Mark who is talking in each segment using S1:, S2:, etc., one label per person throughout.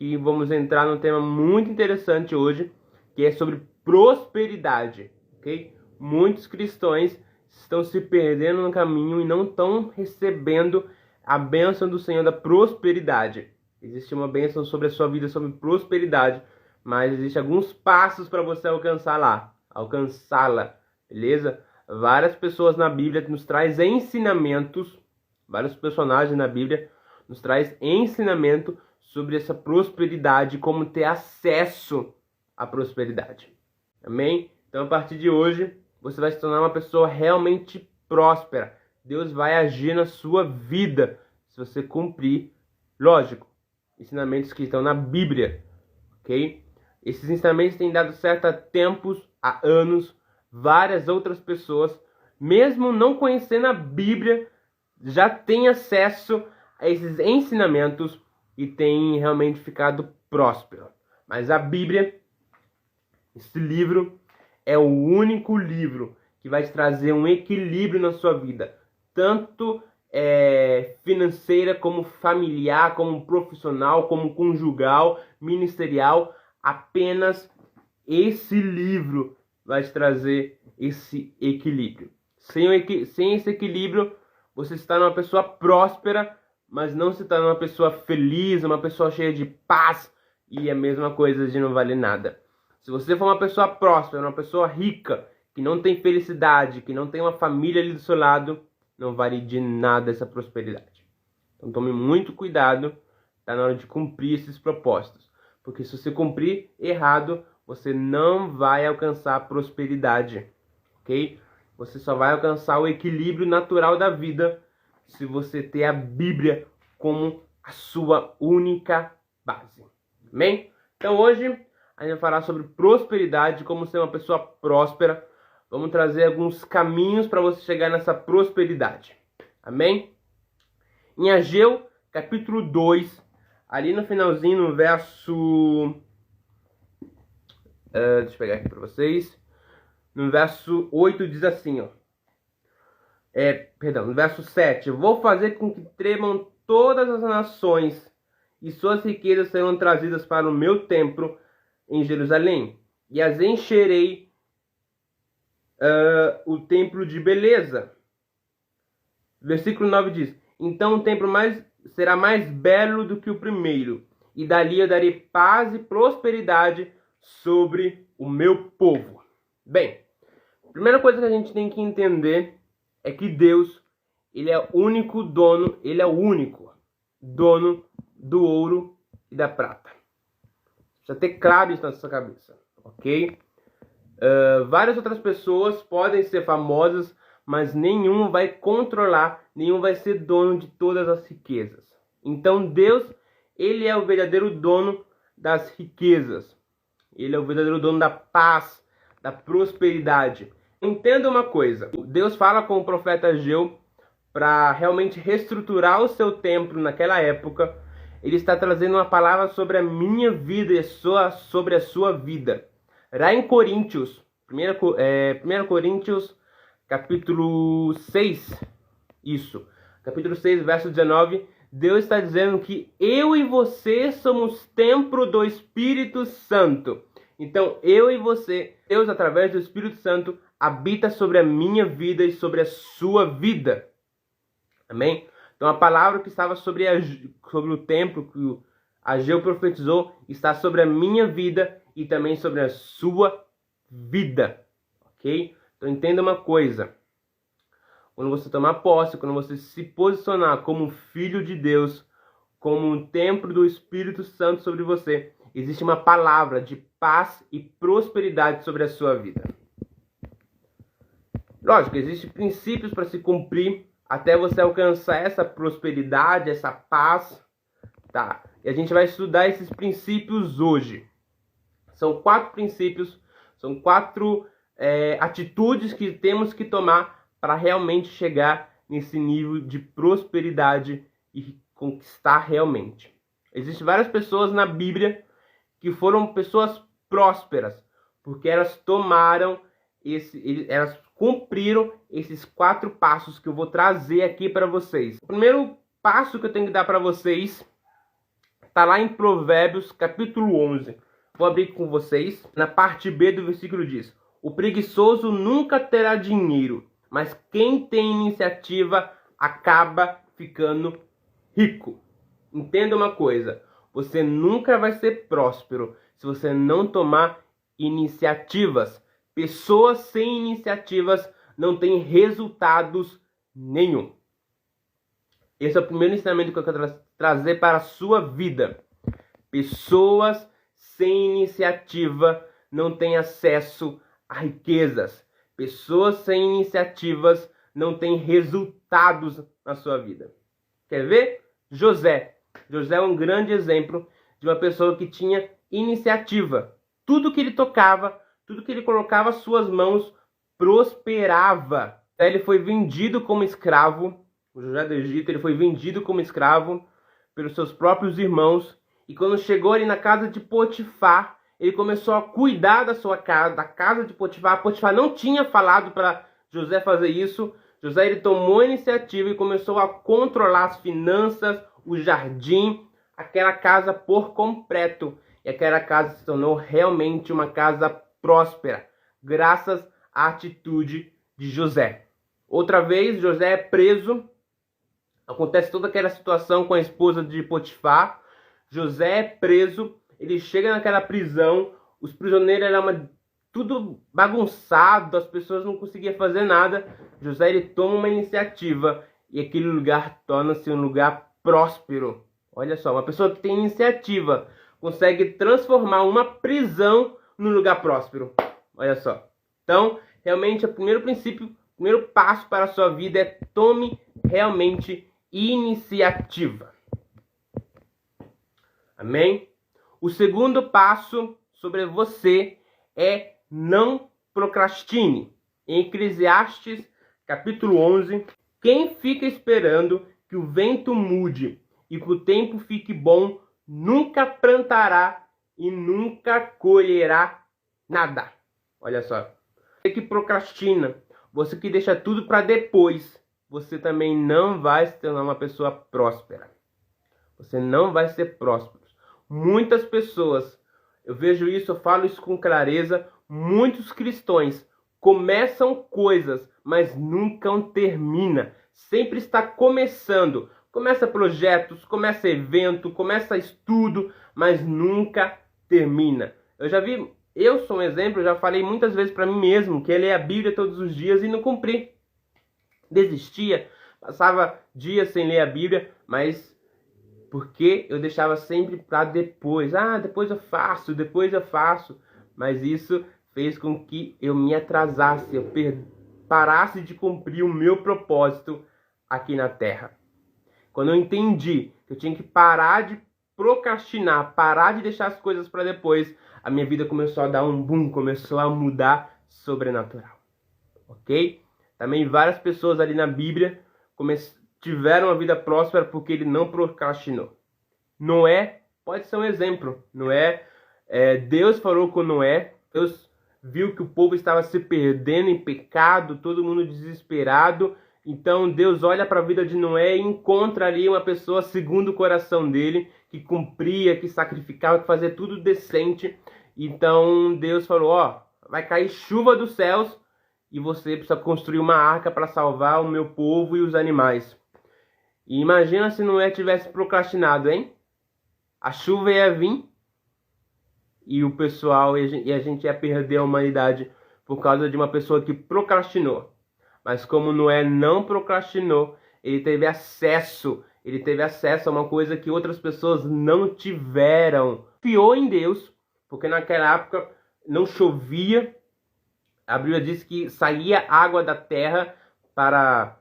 S1: que vamos entrar num tema muito interessante hoje, que é sobre prosperidade, ok? Muitos cristãos estão se perdendo no caminho e não estão recebendo a bênção do Senhor da prosperidade. Existe uma bênção sobre a sua vida, sobre prosperidade, mas existem alguns passos para você alcançá-la, beleza? Várias pessoas na Bíblia nos trazem ensinamentos, vários personagens na Bíblia nos trazem ensinamento sobre essa prosperidade, como ter acesso à prosperidade. Amém? Então, a partir de hoje, você vai se tornar uma pessoa realmente próspera. Deus vai agir na sua vida se você cumprir, lógico, ensinamentos que estão na Bíblia, ok? Esses ensinamentos têm dado certo há tempos, há anos. Várias outras pessoas, mesmo não conhecendo a Bíblia, já têm acesso a esses ensinamentos e têm realmente ficado próspero. Mas a Bíblia, esse livro, é o único livro que vai te trazer um equilíbrio na sua vida, tanto financeira, como familiar, como profissional, como conjugal, ministerial. Apenas esse livro vai te trazer esse equilíbrio. Sem esse equilíbrio, você se torna uma pessoa próspera, mas não se torna uma pessoa feliz, uma pessoa cheia de paz, e a mesma coisa de não valer nada. Se você for uma pessoa próspera, uma pessoa rica, que não tem felicidade, que não tem uma família ali do seu lado, não vale de nada essa prosperidade. Então tome muito cuidado, tá na hora de cumprir esses propósitos. Porque se você cumprir errado, você não vai alcançar a prosperidade, ok? Você só vai alcançar o equilíbrio natural da vida se você ter a Bíblia como a sua única base. Amém? Então hoje a gente vai falar sobre prosperidade, como ser uma pessoa próspera. Vamos trazer alguns caminhos para você chegar nessa prosperidade. Amém? Em Ageu, capítulo 2, ali no finalzinho, no verso... deixa eu pegar aqui para vocês. No verso 8 diz assim, ó. No verso 7. Vou fazer com que tremam todas as nações e suas riquezas serão trazidas para o meu templo em Jerusalém. E as encherei o templo de beleza. Versículo 9 diz: então o templo será mais belo do que o primeiro, e dali eu darei paz e prosperidade sobre o meu povo. Bem, a primeira coisa que a gente tem que entender é que Deus, ele é o único dono, ele é o único dono do ouro e da prata. Precisa ter claro isso na sua cabeça, ok? Várias outras pessoas podem ser famosas, mas nenhum vai controlar, nenhum vai ser dono de todas as riquezas. Então Deus, ele é o verdadeiro dono das riquezas. Ele é o verdadeiro dono da paz, da prosperidade. Entenda uma coisa, Deus fala com o profeta Ageu para realmente reestruturar o seu templo naquela época. Ele está trazendo uma palavra sobre a minha vida e sobre a sua vida. Lá em Coríntios, 1 Coríntios, capítulo 6, capítulo 6, verso 19, Deus está dizendo que eu e você somos templo do Espírito Santo. Então, eu e você, Deus, através do Espírito Santo, habita sobre a minha vida e sobre a sua vida. Amém? Então, a palavra que estava sobre o templo, que Ageu profetizou, está sobre a minha vida e também sobre a sua vida. Ok? Então, entenda uma coisa. Quando você tomar posse, quando você se posicionar como filho de Deus, como um templo do Espírito Santo sobre você, existe uma palavra de paz e prosperidade sobre a sua vida. Lógico, existem princípios para se cumprir até você alcançar essa prosperidade, essa paz, tá? E a gente vai estudar esses princípios hoje. São 4 princípios, são 4 atitudes que temos que tomar para realmente chegar nesse nível de prosperidade e conquistar realmente. Existem várias pessoas na Bíblia que foram pessoas prósperas, porque elas elas cumpriram esses 4 passos que eu vou trazer aqui para vocês. O primeiro passo que eu tenho que dar para vocês, está lá em Provérbios, capítulo 11. Vou abrir com vocês. Na parte B do versículo diz: o preguiçoso nunca terá dinheiro, mas quem tem iniciativa acaba ficando rico. Entenda uma coisa, você nunca vai ser próspero se você não tomar iniciativas. Pessoas sem iniciativas não têm resultados nenhum. Esse é o primeiro ensinamento que eu quero trazer para a sua vida. Pessoas sem iniciativa não têm acesso a riquezas. Pessoas sem iniciativas não têm resultados na sua vida. Quer ver? José. José é um grande exemplo de uma pessoa que tinha iniciativa. Tudo que ele tocava, tudo que ele colocava às suas mãos, prosperava. Ele foi vendido como escravo. O José do Egito, ele foi vendido como escravo pelos seus próprios irmãos. E quando chegou ali na casa de Potifar, ele começou a cuidar da sua casa, da casa de Potifar. Potifar não tinha falado para José fazer isso. José, ele tomou a iniciativa e começou a controlar as finanças, o jardim, aquela casa por completo. E aquela casa se tornou realmente uma casa próspera, graças à atitude de José. Outra vez, José é preso. Acontece toda aquela situação com a esposa de Potifar. José é preso. Ele chega naquela prisão. Os prisioneiros eram tudo bagunçado. As pessoas não conseguiam fazer nada. José, ele toma uma iniciativa. E aquele lugar torna-se um lugar próspero. Olha só, uma pessoa que tem iniciativa consegue transformar uma prisão num lugar próspero. Olha só. Então, realmente, o primeiro princípio, o primeiro passo para a sua vida é tome realmente iniciativa. Amém? O segundo passo sobre você é não procrastine. Em Eclesiastes, capítulo 11, quem fica esperando que o vento mude e que o tempo fique bom, nunca plantará e nunca colherá nada. Olha só. Você que procrastina, você que deixa tudo para depois, você também não vai se tornar uma pessoa próspera. Você não vai ser próspero. Muitas pessoas, eu vejo isso, eu falo isso com clareza, muitos cristãos começam coisas, mas nunca terminam. Sempre está começando. Começa projetos, começa evento, começa estudo, mas nunca termina. Eu sou um exemplo, já falei muitas vezes para mim mesmo que eu lia a Bíblia todos os dias e não cumpri. Desistia, passava dias sem ler a Bíblia, mas porque eu deixava sempre para depois. Depois eu faço. Mas isso fez com que eu me atrasasse, eu parasse de cumprir o meu propósito aqui na Terra. Quando eu entendi que eu tinha que parar de procrastinar, parar de deixar as coisas para depois, a minha vida começou a dar um boom, começou a mudar sobrenatural. Ok? Também várias pessoas ali na Bíblia tiveram uma vida próspera porque ele não procrastinou. Noé pode ser um exemplo. Deus falou com Noé, Deus viu que o povo estava se perdendo em pecado, todo mundo desesperado. Então Deus olha para a vida de Noé e encontra ali uma pessoa segundo o coração dele, que cumpria, que sacrificava, que fazia tudo decente. Então Deus falou, vai cair chuva dos céus e você precisa construir uma arca para salvar o meu povo e os animais. E imagina se Noé tivesse procrastinado, hein? A chuva ia vir e o pessoal, e a gente ia perder a humanidade por causa de uma pessoa que procrastinou. Mas como Noé não procrastinou, ele teve acesso a uma coisa que outras pessoas não tiveram. Confiou em Deus, porque naquela época não chovia. A Bíblia diz que saía água da terra para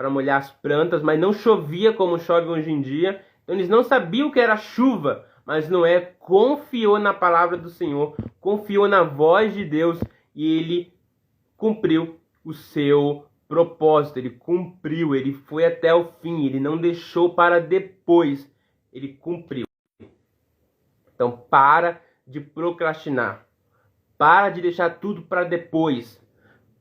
S1: molhar as plantas, mas não chovia como chove hoje em dia. Então eles não sabiam o que era chuva, mas Noé confiou na palavra do Senhor, confiou na voz de Deus e ele cumpriu o seu propósito, ele cumpriu, ele foi até o fim, ele não deixou para depois, ele cumpriu. Então para de procrastinar, para de deixar tudo para depois,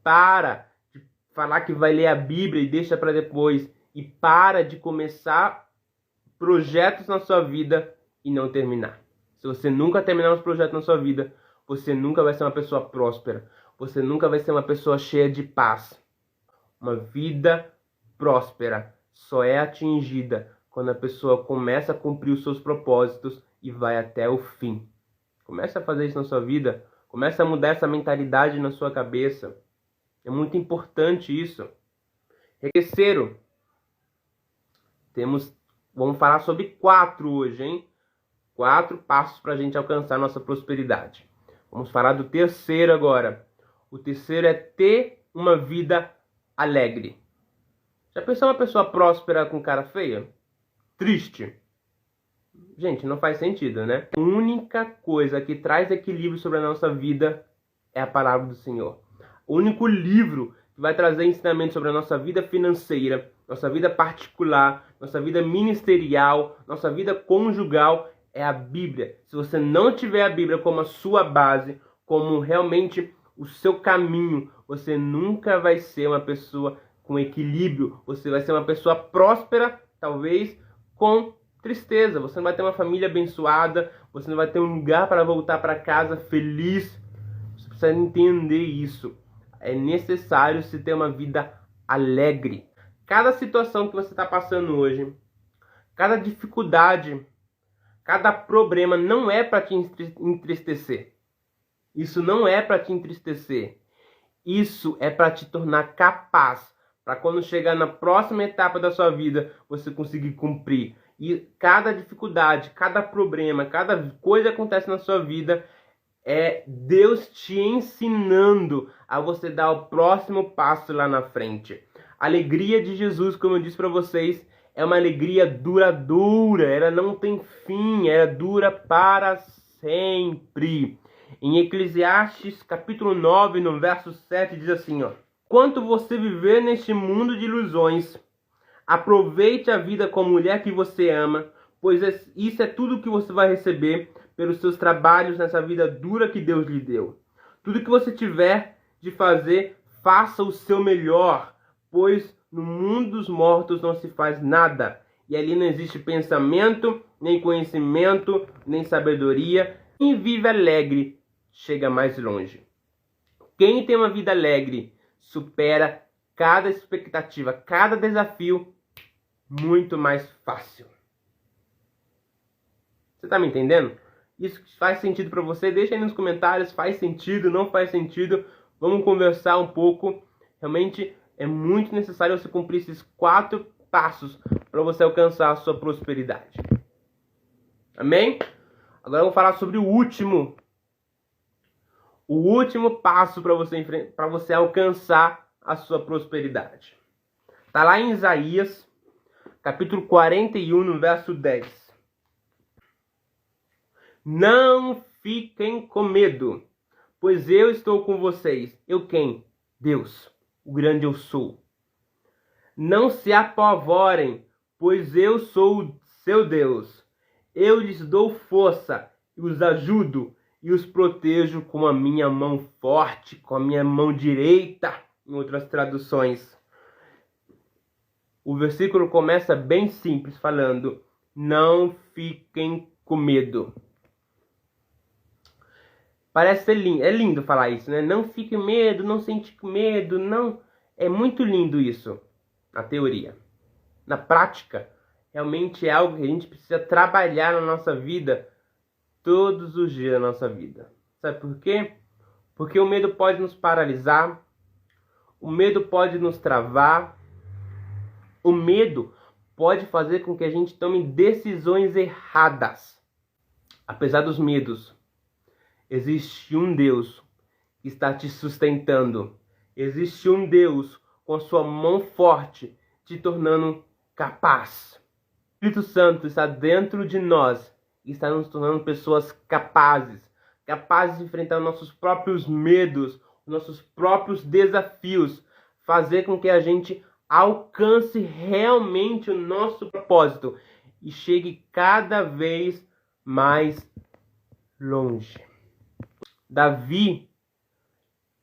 S1: para de falar que vai ler a Bíblia e deixa para depois, e para de começar projetos na sua vida e não terminar. Se você nunca terminar os projetos na sua vida, você nunca vai ser uma pessoa próspera. Você nunca vai ser uma pessoa cheia de paz. Uma vida próspera só é atingida quando a pessoa começa a cumprir os seus propósitos e vai até o fim. Comece a fazer isso na sua vida. Comece a mudar essa mentalidade na sua cabeça. É muito importante isso. Terceiro, vamos falar sobre 4 hoje, hein? 4 passos para a gente alcançar nossa prosperidade. Vamos falar do terceiro agora. O terceiro é ter uma vida alegre. Já pensou uma pessoa próspera com cara feia? Triste? Gente, não faz sentido, né? A única coisa que traz equilíbrio sobre a nossa vida é a palavra do Senhor. O único livro que vai trazer ensinamento sobre a nossa vida financeira, nossa vida particular, nossa vida ministerial, nossa vida conjugal é a Bíblia. Se você não tiver a Bíblia como a sua base, como realmente o seu caminho, você nunca vai ser uma pessoa com equilíbrio. Você vai ser uma pessoa próspera, talvez, com tristeza. Você não vai ter uma família abençoada, você não vai ter um lugar para voltar para casa feliz. Você precisa entender isso. É necessário se ter uma vida alegre. Cada situação que você está passando hoje, cada dificuldade, cada problema não é para te entristecer. Isso não é para te entristecer. Isso é para te tornar capaz, para quando chegar na próxima etapa da sua vida, você conseguir cumprir. E cada dificuldade, cada problema, cada coisa que acontece na sua vida é Deus te ensinando a você dar o próximo passo lá na frente. A alegria de Jesus, como eu disse para vocês, é uma alegria duradoura. Ela não tem fim, ela dura para sempre. Em Eclesiastes, capítulo 9, no verso 7, diz assim, ó: "Enquanto você viver neste mundo de ilusões, aproveite a vida com a mulher que você ama, pois isso é tudo que você vai receber pelos seus trabalhos nessa vida dura que Deus lhe deu. Tudo que você tiver de fazer, faça o seu melhor, pois no mundo dos mortos não se faz nada, e ali não existe pensamento, nem conhecimento, nem sabedoria. Quem vive alegre chega mais longe." Quem tem uma vida alegre supera cada expectativa, cada desafio muito mais fácil. Você tá me entendendo? Isso faz sentido para você? Deixa aí nos comentários. Faz sentido? Não faz sentido? Vamos conversar um pouco. Realmente é muito necessário você cumprir esses 4 passos para você alcançar a sua prosperidade. Amém? Agora eu vou falar sobre o último passo para você alcançar a sua prosperidade. Está lá em Isaías, capítulo 41, no verso 10. "Não fiquem com medo, pois eu estou com vocês." Eu quem? Deus, o grande eu sou. "Não se apavorem, pois eu sou o seu Deus. Eu lhes dou força e os ajudo e os protejo com a minha mão forte, com a minha mão direita", em outras traduções. O versículo começa bem simples, falando: "Não fiquem com medo." Parece ser lindo, é lindo falar isso, né? Não fique com medo, não sente medo, não. É muito lindo isso, na teoria. Na prática, realmente é algo que a gente precisa trabalhar na nossa vida, todos os dias da nossa vida. Sabe por quê? Porque o medo pode nos paralisar, o medo pode nos travar, o medo pode fazer com que a gente tome decisões erradas. Apesar dos medos, existe um Deus que está te sustentando. Existe um Deus com a sua mão forte, te tornando capaz. O Espírito Santo está dentro de nós e está nos tornando pessoas capazes. Capazes de enfrentar nossos próprios medos, nossos próprios desafios. Fazer com que a gente alcance realmente o nosso propósito e chegue cada vez mais longe. Davi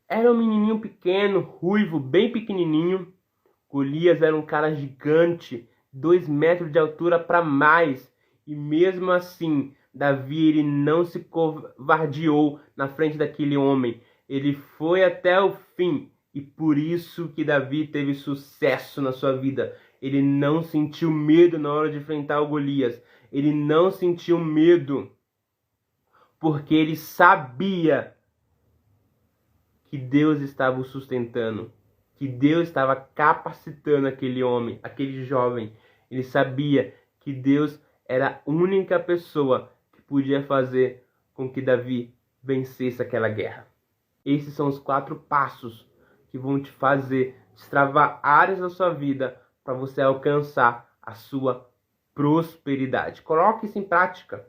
S1: era um menininho pequeno, ruivo, bem pequenininho. Golias era um cara gigante, 2 metros de altura para mais. E mesmo assim, Davi ele não se covardeou na frente daquele homem. Ele foi até o fim. E por isso que Davi teve sucesso na sua vida. Ele não sentiu medo na hora de enfrentar o Golias. Ele não sentiu medo porque ele sabia que Deus estava o sustentando, que Deus estava capacitando aquele homem, aquele jovem. Ele sabia que Deus era a única pessoa que podia fazer com que Davi vencesse aquela guerra. Esses são os 4 passos que vão te fazer destravar áreas da sua vida para você alcançar a sua prosperidade. Coloque isso em prática.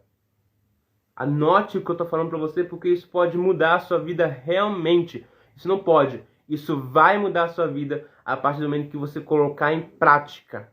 S1: Anote o que eu estou falando para você, porque isso pode mudar a sua vida realmente. Isso não pode. Isso vai mudar a sua vida a partir do momento que você colocar em prática